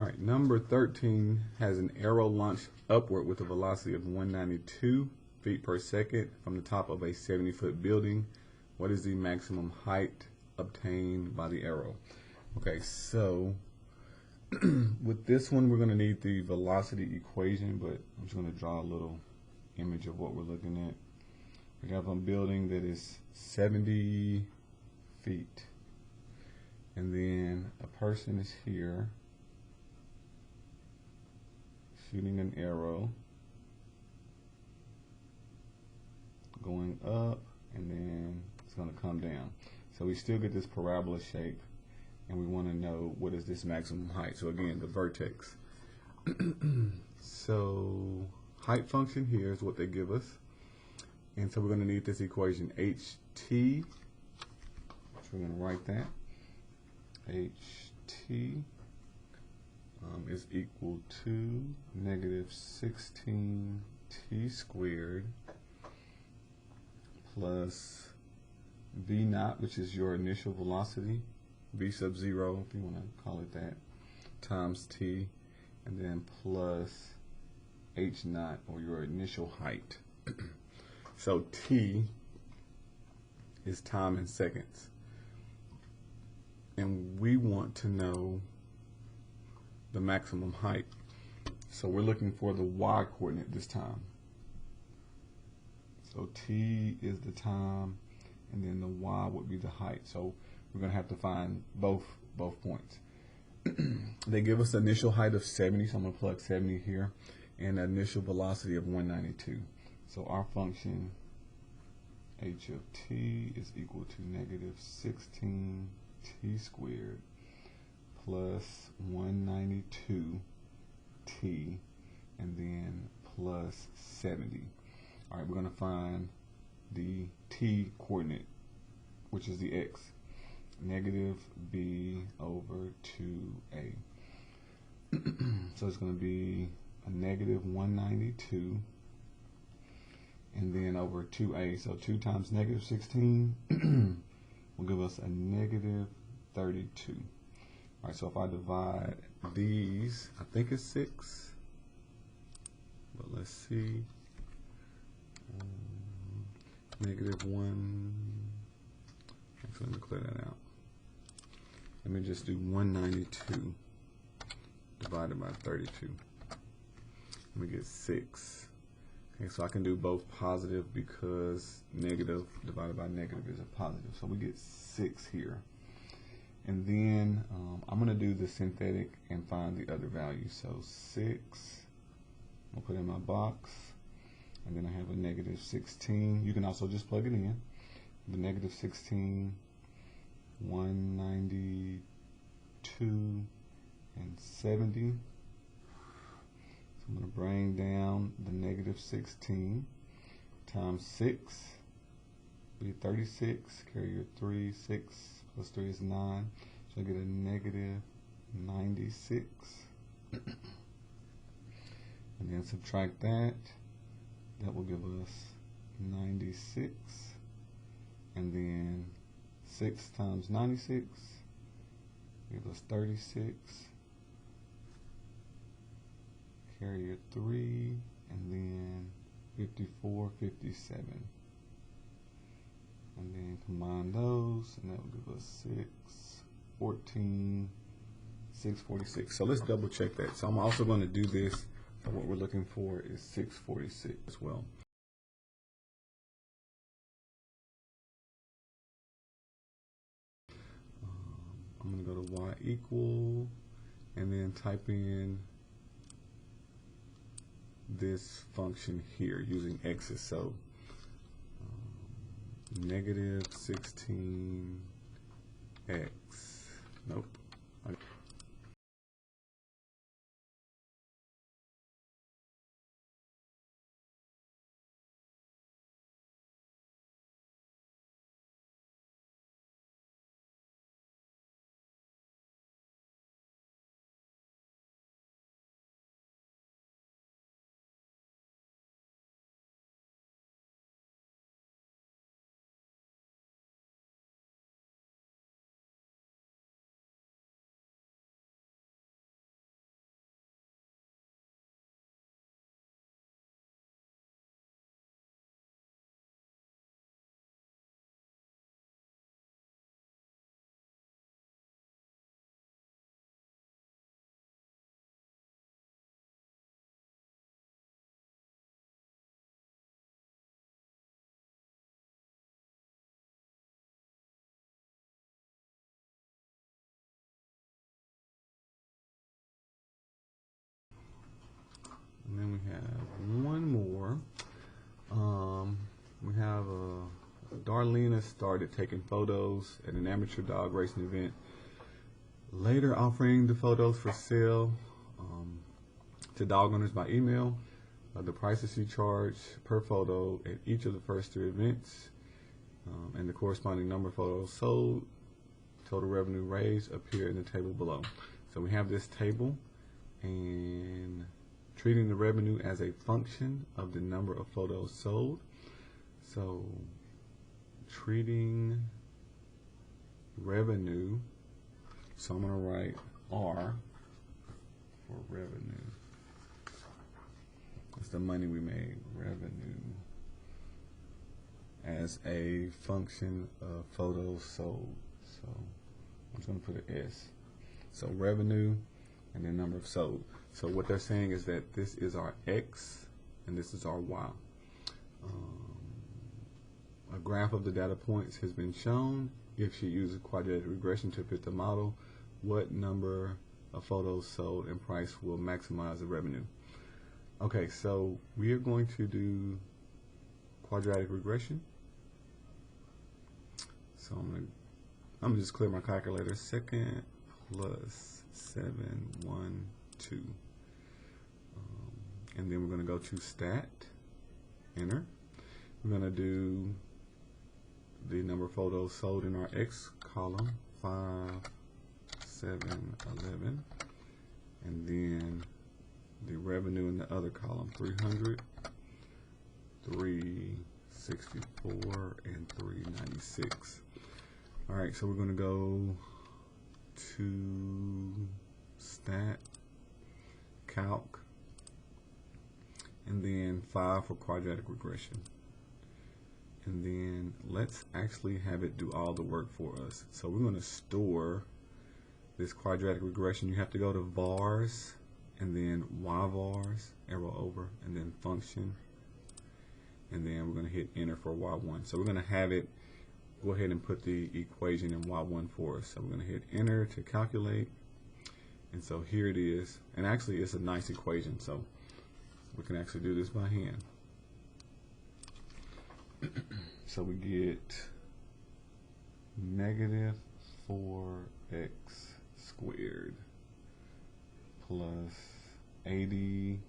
All right, number 13 has an arrow launched upward with a velocity of 192 feet per second from the top of a 70-foot building. What is the maximum height obtained by the arrow? Okay, so with this one, we're going to need the velocity equation, but I'm just going to draw a little image of what we're looking at. We have a building that is 70 feet, and then a person is here shooting an arrow going up, and then it's going to come down. So we still get this parabola shape, and we want to know what is this maximum height. So again, the vertex. So height function here is what they give us, and so we're going to need this equation ht, so we're going to write that ht is equal to negative 16t squared plus v naught, which is your initial velocity, v sub 0 if you want to call it that, times t, and then plus h naught, or your initial height. So t is time in seconds, and we want to know the maximum height. So we're looking for the y coordinate this time. So t is the time, and then the y would be the height. So we're going to have to find both points. They give us the initial height of 70, so I'm going to plug 70 here, and an initial velocity of 192. So our function h of t is equal to negative 16t squared plus 192t, and then plus 70. All right, we're going to find the t coordinate, which is the x, negative b over 2a. So it's going to be a negative 192, and then over 2a. So 2 times negative 16 will give us a negative 32. All right, so if I divide these, I think it's 6, but let's see. Negative 1, actually let me clear that out. Let me just do 192 divided by 32. Let me get 6. Okay, so I can do both positive because negative divided by negative is a positive. So we get 6 here. And then I'm going to do the synthetic and find the other value. So 6, I'll put in my box. And then I have a negative 16. You can also just plug it in. The negative 16, 192, and 70. So I'm going to bring down the negative 16 times 6. Be 36. Carry your 3. 6 plus 3 is 9. So I get a negative 96. And then subtract that. That will give us 96, and then 6 times 96 gives us 36. Carry your 3, and then 54, 57. And then combine those, and that will give us 6, 14, 646. So let's double check that. So I'm also going to do this. What we're looking for is 646 as well. I'm going to go to y equal, and then type in this function here using x's. So negative 16x. Nope. Darlena started taking photos at an amateur dog racing event, later offering the photos for sale to dog owners by email. The prices she charged per photo at each of the first 3 events and the corresponding number of photos sold, total revenue raised, appear in the table below. So we have this table, and treating the revenue as a function of the number of photos sold. So treating revenue, so I'm going to write R for revenue. That's the money we made, revenue, as a function of photos sold. So I'm just going to put an S. So revenue and then number of sold. So what they're saying is that this is our X and this is our Y. A graph of the data points has been shown. If she uses quadratic regression to fit the model, what number of photos sold and price will maximize the revenue? Okay, so we are going to do quadratic regression. So I'm gonna just clear my calculator. Second plus 7, 1, 2. And then we're going to go to stat, enter. We're going to do the number of photos sold in our X column, 5, 7, 11. And then the revenue in the other column, 300, 364, and 396. All right, so we're going to go to stat, calc, and then 5 for quadratic regression. And then let's actually have it do all the work for us. So we're going to store this quadratic regression. You have to go to vars and then yvars, arrow over, and then function. And then we're going to hit enter for y1. So we're going to have it go ahead and put the equation in y1 for us. So we're going to hit enter to calculate. And so here it is. And actually it's a nice equation, so we can actually do this by hand. So we get negative 4x squared plus 80x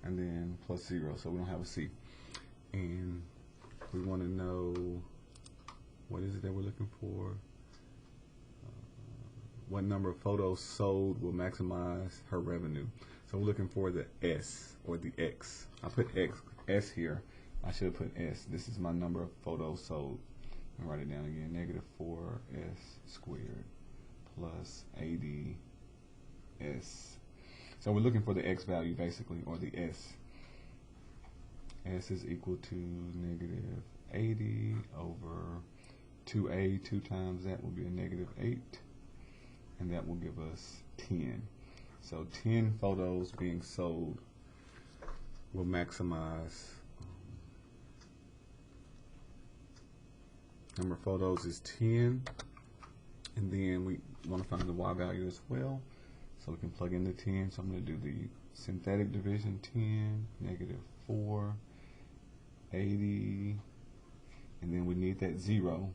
and then plus 0, so we don't have a c. And we want to know, what is it that we're looking for? What number of photos sold will maximize her revenue? So we're looking for the S or the X. I put S here. I should have put S. This is my number of photos sold. I'll write it down again. Negative 4s squared plus 80s. So we're looking for the X value basically, or the S. S is equal to negative 80 over 2a. 2 times that will be a negative 8. And that will give us 10. So 10 photos being sold will maximize. Number of photos is 10. And then we want to find the Y value as well. So we can plug in the 10. So I'm going to do the synthetic division, 10, negative 4, 80. And then we need that 0.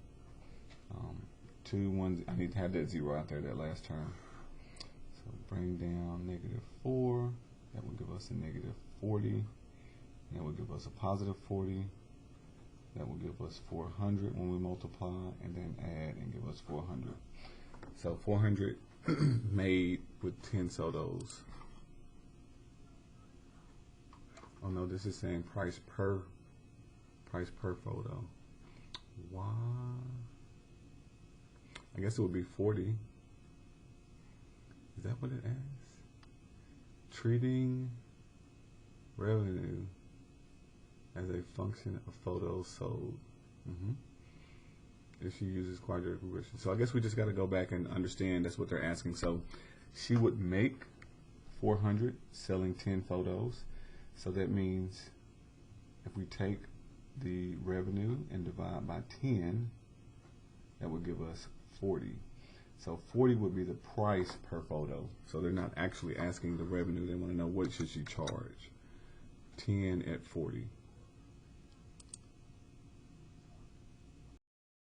2, 1, I need to have that 0 out there, that last term. So bring down negative 4, that will give us a negative 40, that will give us a positive 40, that will give us 400 when we multiply, and then add and give us 400. So 400 made with 10 photos. Oh no, this is saying price per photo. Why? I guess it would be 40. Is that what it asks? Treating revenue as a function of photos sold. If she uses quadratic regression. So I guess we just got to go back and understand that's what they're asking. So she would make 400 selling 10 photos. So that means if we take the revenue and divide by 10, that would give us 40. So 40 would be the price per photo. So they're not actually asking the revenue. They want to know what should she charge. 10 at 40.